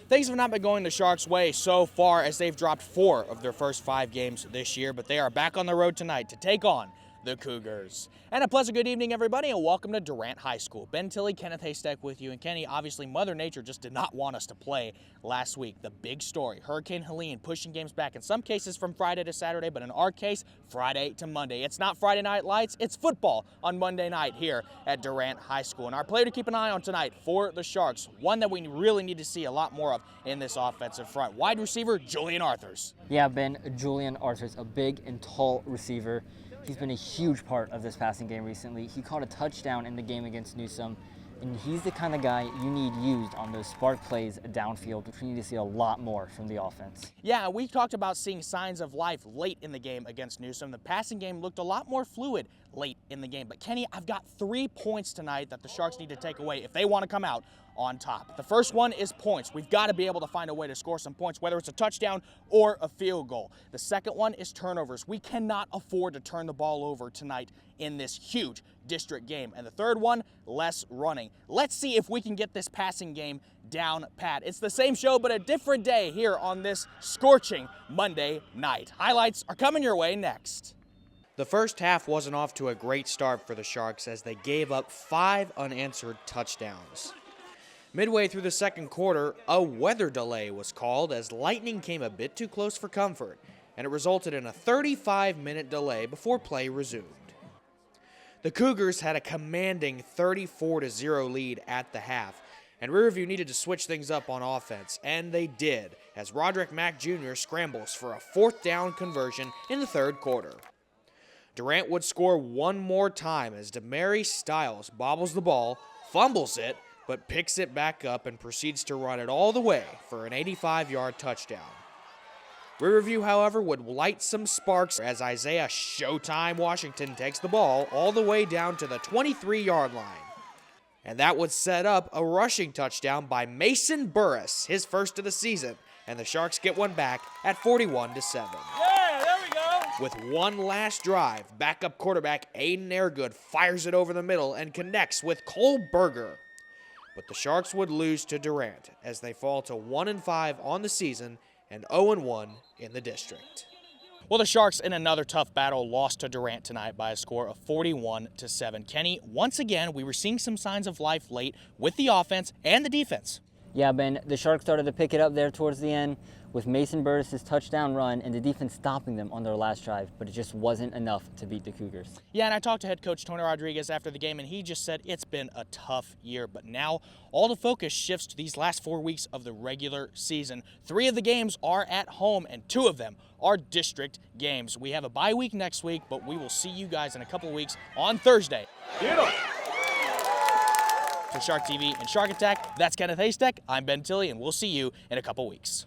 Things have not been going the Sharks' way so far as they've dropped 4 of their first 5 games this year, but they are back on the road tonight to take on the Cougars. And a pleasant good evening, everybody, and welcome to Durant High School. Ben Tilley, Kenneth Haystack with you. And Kenny, obviously, Mother Nature just did not want us to play last week. The big story, Hurricane Helene pushing games back, in some cases from Friday to Saturday, but in our case, Friday to Monday. It's not Friday Night Lights, it's football on Monday night here at Durant High School. And our player to keep an eye on tonight for the Sharks, one that we really need to see a lot more of in this offensive front, wide receiver Julian Arthurs. Yeah, Ben, Julian Arthurs, a big and tall receiver. He's been a huge part of this passing game recently. He caught a touchdown in the game against Newsome, and he's the kind of guy you need used on those spark plays downfield, which we need to see a lot more from the offense. Yeah, we talked about seeing signs of life late in the game against Newsome. The passing game looked a lot more fluid late in the game. But Kenny, I've got 3 points tonight that the Sharks need to take away if they want to come out on top. The first one is points. We've got to be able to find a way to score some points, whether it's a touchdown or a field goal. The second one is turnovers. We cannot afford to turn the ball over tonight in this huge district game. And the third one, less running. Let's see if we can get this passing game down pat. It's the same show, but a different day here on this scorching Monday night. Highlights are coming your way next. The first half wasn't off to a great start for the Sharks as they gave up 5 unanswered touchdowns. Midway through the second quarter, a weather delay was called as lightning came a bit too close for comfort, and it resulted in a 35-minute delay before play resumed. The Cougars had a commanding 34-0 lead at the half, and Riverview needed to switch things up on offense, and they did, as Roderick Mack Jr. scrambles for a 4th down conversion in the third quarter. Durant would score one more time as Demary Stiles bobbles the ball, fumbles it, but picks it back up and proceeds to run it all the way for an 85-yard touchdown. Riverview, however, would light some sparks as Isaiah Showtime Washington takes the ball all the way down to the 23-yard line. And that would set up a rushing touchdown by Mason Burris, his first of the season, and the Sharks get one back at 41-7. Yeah, there we go! With one last drive, backup quarterback Aiden Airgood fires it over the middle and connects with Cole Berger. But the Sharks would lose to Durant as they fall to 1-5 on the season and 0-1 in the district. Well, the Sharks, in another tough battle, lost to Durant tonight by a score of 41-7. Kenny, once again, we were seeing some signs of life late with the offense and the defense. Yeah, Ben, the Sharks started to pick it up there towards the end with Mason Burris' touchdown run and the defense stopping them on their last drive, but it just wasn't enough to beat the Cougars. Yeah, and I talked to head coach Tony Rodriguez after the game, and he just said it's been a tough year, but now all the focus shifts to these last 4 weeks of the regular season. 3 of the games are at home, and 2 of them are district games. We have a bye week next week, but we will see you guys in a couple of weeks on Thursday. For Shark TV and Shark Attack, that's Kenneth Haystack. I'm Ben Tilley, and we'll see you in a couple weeks.